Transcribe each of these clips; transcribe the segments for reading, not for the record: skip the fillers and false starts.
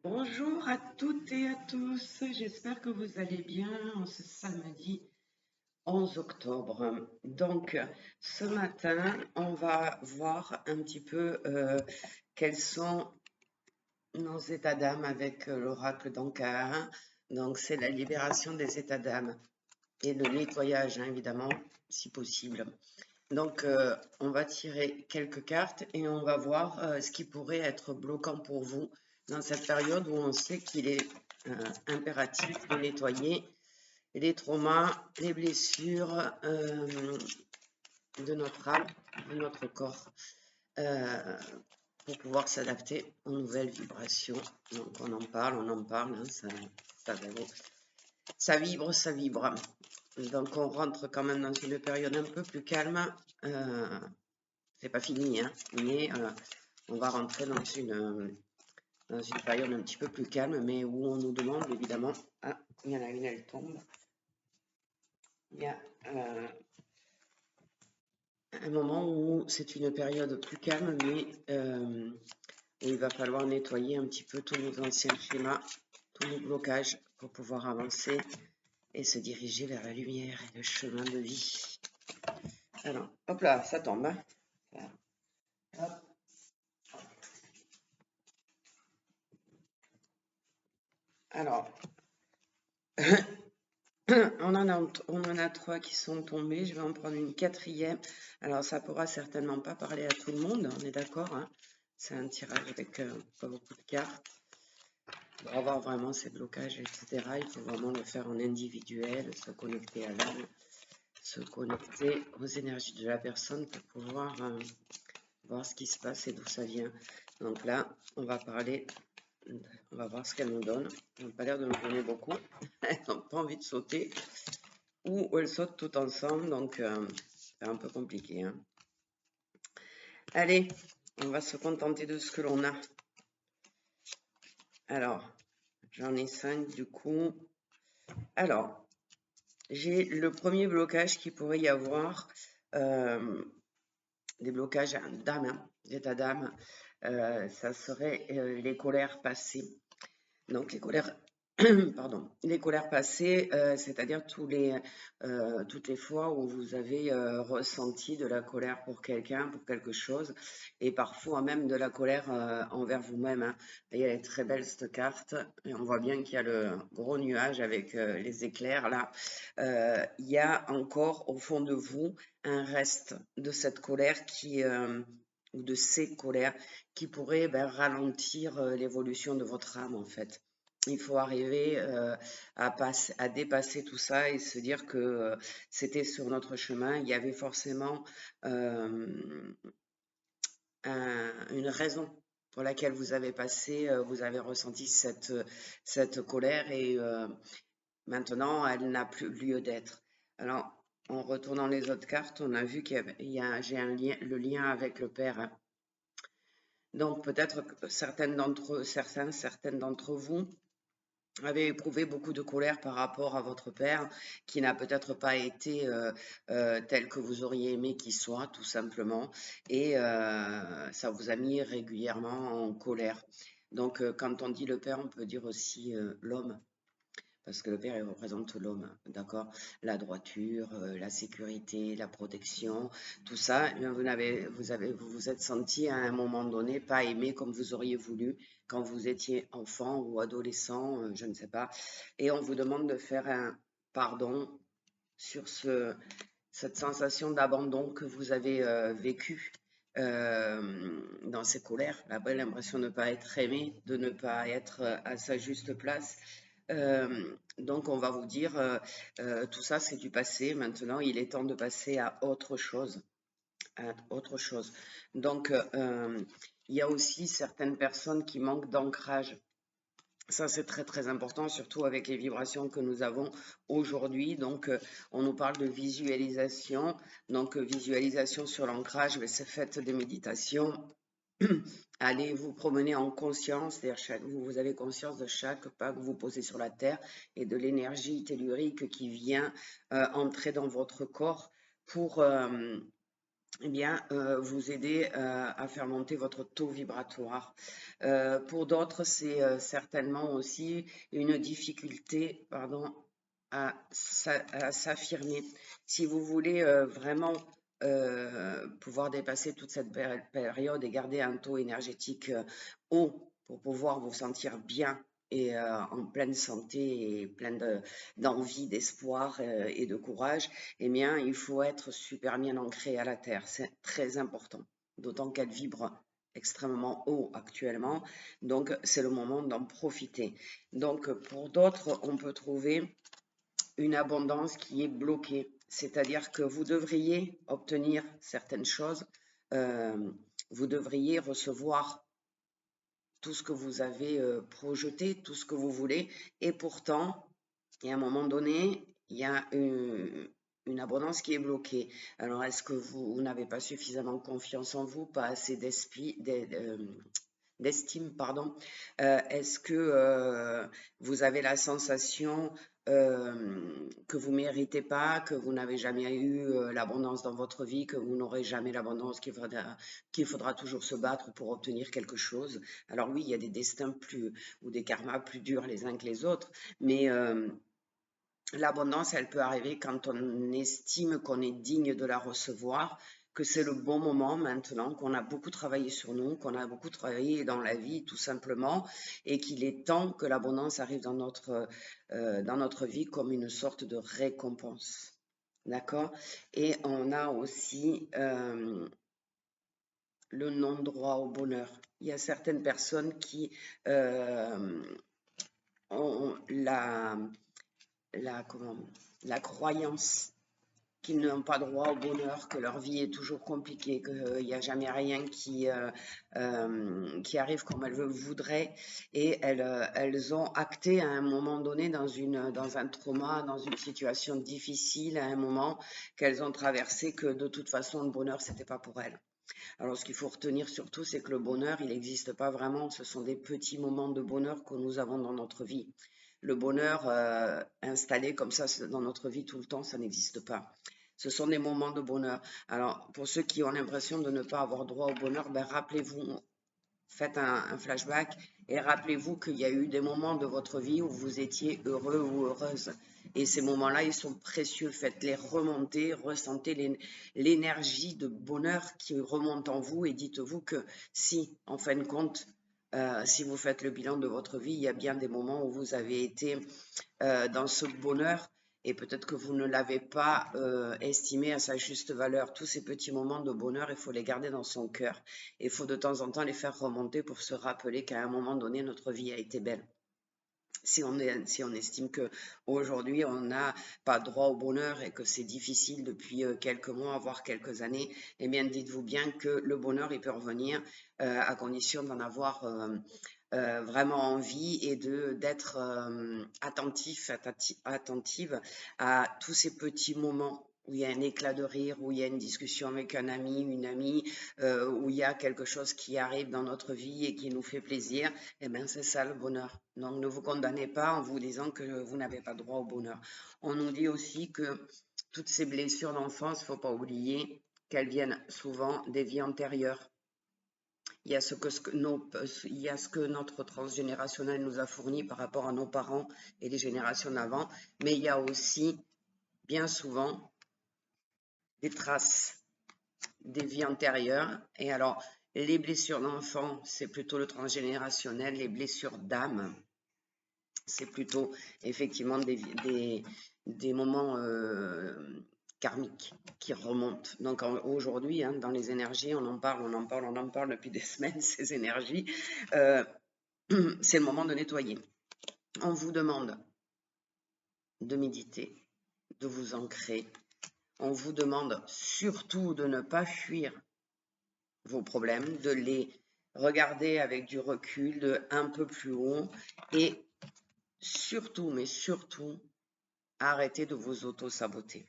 Bonjour à toutes et à tous, j'espère que vous allez bien en ce samedi 11 octobre. Donc, ce matin, on va voir un petit peu quels sont nos états d'âme avec l'oracle d'Ankara. Donc, c'est la libération des états d'âme et le nettoyage, hein, évidemment, si possible. Donc, on va tirer quelques cartes et on va voir ce qui pourrait être bloquant pour vous dans cette période où on sait qu'il est impératif de nettoyer les traumas, les blessures de notre âme, de notre corps, euh, pour pouvoir s'adapter aux nouvelles vibrations. Donc, on en parle, hein, ça vibre, ça vibre. Donc, on rentre quand même dans une période un peu plus calme. C'est pas fini, hein, mais on va rentrer dans une période un petit peu plus calme, mais où on nous demande évidemment. Ah, il y en a une, elle tombe. Il y a un moment où c'est une période plus calme, mais où il va falloir nettoyer un petit peu tous nos anciens schémas, tous nos blocages pour pouvoir avancer et se diriger vers la lumière et le chemin de vie. Alors, hop là, ça tombe. Hein. Hop. Alors, on en a trois qui sont tombés. Je vais en prendre une quatrième. Alors, ça pourra certainement pas parler à tout le monde, on est d'accord, hein. C'est un tirage avec pas beaucoup de cartes. Pour avoir vraiment ces blocages, etc., il faut vraiment le faire en individuel, se connecter à l'âme, se connecter aux énergies de la personne pour pouvoir voir ce qui se passe et d'où ça vient. Donc là, on va parler, on va voir ce qu'elle nous donne. Elles n'ont pas l'air de nous donner beaucoup. Elles n'ont pas envie de sauter. Ou elles sautent toutes ensemble, donc c'est un peu compliqué. Hein. Allez, on va se contenter de ce que l'on a. Alors, j'en ai 5 du coup. Alors, j'ai le premier blocage qui pourrait y avoir, des blocages d'âme, hein, d'état d'âme, ça serait les colères passées. Donc les colères, pardon, les colères passées, c'est-à-dire toutes les fois où vous avez ressenti de la colère pour quelqu'un, pour quelque chose, et parfois même de la colère envers vous-même. Hein. Et elle est très belle cette carte, et on voit bien qu'il y a le gros nuage avec les éclairs là. Il y a encore au fond de vous un reste de cette colère ou de ces colères qui pourraient ralentir l'évolution de votre âme en fait. Il faut arriver à dépasser tout ça et se dire que c'était sur notre chemin. Il y avait forcément une raison pour laquelle vous avez vous avez ressenti cette colère et maintenant elle n'a plus lieu d'être. Alors, en retournant les autres cartes, on a vu j'ai le lien avec le père. Hein. Donc peut-être que certaines d'entre vous avez éprouvé beaucoup de colère par rapport à votre père, qui n'a peut-être pas été tel que vous auriez aimé qu'il soit, tout simplement, et ça vous a mis régulièrement en colère. Donc, quand on dit le père, on peut dire aussi l'homme, parce que le père, il représente l'homme, d'accord? La droiture, la sécurité, la protection, tout ça, eh bien, vous vous êtes senti à un moment donné pas aimé comme vous auriez voulu quand vous étiez enfant ou adolescent, je ne sais pas. Et on vous demande de faire un pardon sur cette sensation d'abandon que vous avez vécue dans ces colères, l'impression de ne pas être aimé, de ne pas être à sa juste place. Donc on va vous dire, tout ça c'est du passé, maintenant il est temps de passer à autre chose. À autre chose. Donc il y a aussi certaines personnes qui manquent d'ancrage. Ça, c'est très très important, surtout avec les vibrations que nous avons aujourd'hui. Donc, on nous parle de visualisation. Donc, visualisation sur l'ancrage, c'est faites des méditations. Allez vous promener en conscience, c'est-à-dire vous avez conscience de chaque pas que vous posez sur la terre et de l'énergie tellurique qui vient entrer dans votre corps pour eh bien, vous aider à faire monter votre taux vibratoire. Pour d'autres, c'est certainement aussi une difficulté, pardon, à s'affirmer. Si vous voulez vraiment pouvoir dépasser toute cette période et garder un taux énergétique haut pour pouvoir vous sentir bien et en pleine santé et pleine d'envie, d'espoir et de courage, eh bien, il faut être super bien ancré à la terre. C'est très important, d'autant qu'elle vibre extrêmement haut actuellement. Donc, c'est le moment d'en profiter. Donc, pour d'autres, on peut trouver une abondance qui est bloquée. C'est-à-dire que vous devriez obtenir certaines choses, vous devriez recevoir tout ce que vous avez projeté, tout ce que vous voulez, et pourtant, il y a un moment donné, il y a une abondance qui est bloquée. Alors, est-ce que vous n'avez pas suffisamment confiance en vous, pas assez d'estime, pardon. Est-ce que vous avez la sensation que vous ne méritez pas, que vous n'avez jamais eu l'abondance dans votre vie, que vous n'aurez jamais l'abondance, qu'il faudra toujours se battre pour obtenir quelque chose? Alors oui, il y a des destins plus ou des karmas plus durs les uns que les autres, mais l'abondance, elle peut arriver quand on estime qu'on est digne de la recevoir, que c'est le bon moment maintenant, qu'on a beaucoup travaillé sur nous, qu'on a beaucoup travaillé dans la vie tout simplement, et qu'il est temps que l'abondance arrive dans notre vie comme une sorte de récompense. D'accord? Et on a aussi le non-droit au bonheur. Il y a certaines personnes qui ont comment, la croyance qu'ils n'ont pas droit au bonheur, que leur vie est toujours compliquée, qu'il n'y a jamais rien qui arrive comme elles voudraient. Et elles ont acté à un moment donné dans un trauma, dans une situation difficile, à un moment qu'elles ont traversé, que de toute façon, le bonheur, c'était pas pour elles. Alors, ce qu'il faut retenir surtout, c'est que le bonheur, il n'existe pas vraiment. Ce sont des petits moments de bonheur que nous avons dans notre vie. Le bonheur installé comme ça dans notre vie tout le temps, ça n'existe pas. Ce sont des moments de bonheur. Alors, pour ceux qui ont l'impression de ne pas avoir droit au bonheur, ben, rappelez-vous, faites un flashback et rappelez-vous qu'il y a eu des moments de votre vie où vous étiez heureux ou heureuse. Et ces moments-là, ils sont précieux. Faites-les remonter, ressentez l'énergie de bonheur qui remonte en vous et dites-vous que si, en fin de compte, si vous faites le bilan de votre vie, il y a bien des moments où vous avez été dans ce bonheur et peut-être que vous ne l'avez pas estimé à sa juste valeur. Tous ces petits moments de bonheur, il faut les garder dans son cœur. Il faut de temps en temps les faire remonter pour se rappeler qu'à un moment donné, notre vie a été belle. Si on estime qu'aujourd'hui, on n'a pas droit au bonheur et que c'est difficile depuis quelques mois, voire quelques années, eh bien, dites-vous bien que le bonheur, il peut revenir à condition d'en avoir vraiment envie et d'être attentive à tous ces petits moments où il y a un éclat de rire, où il y a une discussion avec un ami, une amie, où il y a quelque chose qui arrive dans notre vie et qui nous fait plaisir, eh bien c'est ça le bonheur. Donc ne vous condamnez pas en vous disant que vous n'avez pas droit au bonheur. On nous dit aussi que toutes ces blessures d'enfance, il ne faut pas oublier qu'elles viennent souvent des vies antérieures. Il y a ce que notre transgénérationnel nous a fourni par rapport à nos parents et les générations d'avant, mais il y a aussi bien souvent des traces des vies antérieures. Et alors, les blessures d'enfant, c'est plutôt le transgénérationnel, les blessures d'âme, c'est plutôt effectivement des moments karmiques qui remontent. Donc aujourd'hui, hein, dans les énergies, on en parle depuis des semaines, ces énergies. C'est le moment de nettoyer. On vous demande de méditer, de vous ancrer. On vous demande surtout de ne pas fuir vos problèmes, de les regarder avec du recul, de un peu plus haut et surtout, mais surtout, arrêtez de vous auto-saboter.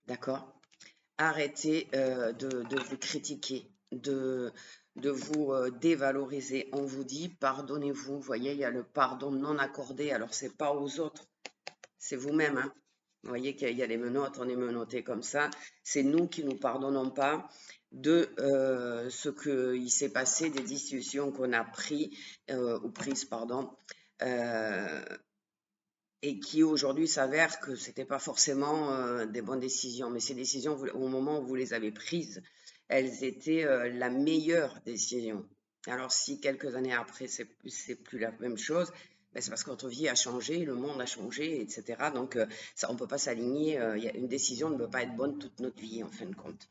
D'accord? Arrêtez de vous critiquer, de vous dévaloriser. On vous dit pardonnez-vous. Vous voyez, il y a le pardon non accordé. Alors, c'est pas aux autres, c'est vous-même. Hein. Vous voyez qu'il y a les menottes, on est menotté comme ça. C'est nous qui ne nous pardonnons pas de ce qu'il s'est passé, des décisions qu'on a prises, pardon, et qui aujourd'hui s'avère que c'était pas forcément des bonnes décisions. Mais ces décisions, au moment où vous les avez prises, elles étaient la meilleure décision. Alors si quelques années après, c'est plus la même chose, ben, c'est parce que votre vie a changé, le monde a changé, etc. Donc ça, on ne peut pas s'aligner. Une décision ne peut pas être bonne toute notre vie, en fin de compte.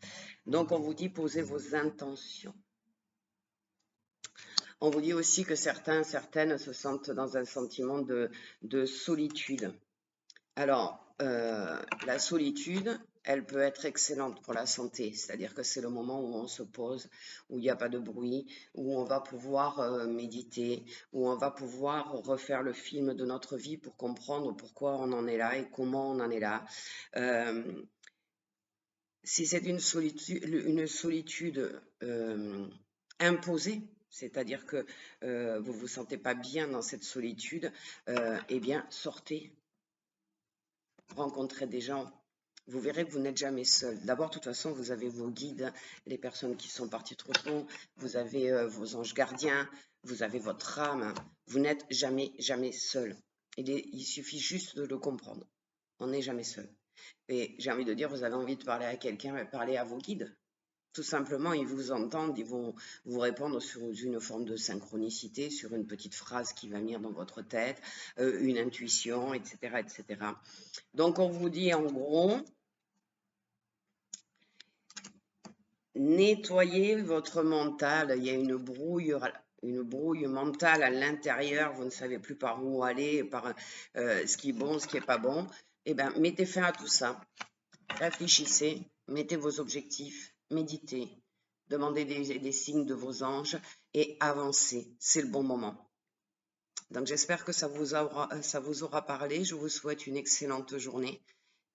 Donc on vous dit posez vos intentions. On vous dit aussi que certaines se sentent dans un sentiment de solitude. Alors, la solitude, elle peut être excellente pour la santé, c'est-à-dire que c'est le moment où on se pose, où il n'y a pas de bruit, où on va pouvoir méditer, où on va pouvoir refaire le film de notre vie pour comprendre pourquoi on en est là et comment on en est là. Si c'est une solitude imposée, c'est-à-dire que vous ne vous sentez pas bien dans cette solitude, eh bien, sortez, rencontrez des gens. Vous verrez que vous n'êtes jamais seul. D'abord, de toute façon, vous avez vos guides, les personnes qui sont parties trop tôt, vous avez vos anges gardiens, vous avez votre âme. Vous n'êtes jamais, jamais seul. Il suffit juste de le comprendre. On n'est jamais seul. Et j'ai envie de dire, vous avez envie de parler à quelqu'un, parlez à vos guides. Tout simplement, ils vous entendent, ils vont vous répondre sur une forme de synchronicité, sur une petite phrase qui va venir dans votre tête, une intuition, etc., etc. Donc, on vous dit en gros, nettoyez votre mental. Il y a une brouille mentale à l'intérieur. Vous ne savez plus par où aller, par ce qui est bon, ce qui n'est pas bon. Eh bien, mettez fin à tout ça. Réfléchissez, mettez vos objectifs, méditez, demandez des signes de vos anges et avancez. C'est le bon moment. Donc, j'espère que ça vous aura parlé. Je vous souhaite une excellente journée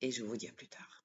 et je vous dis à plus tard.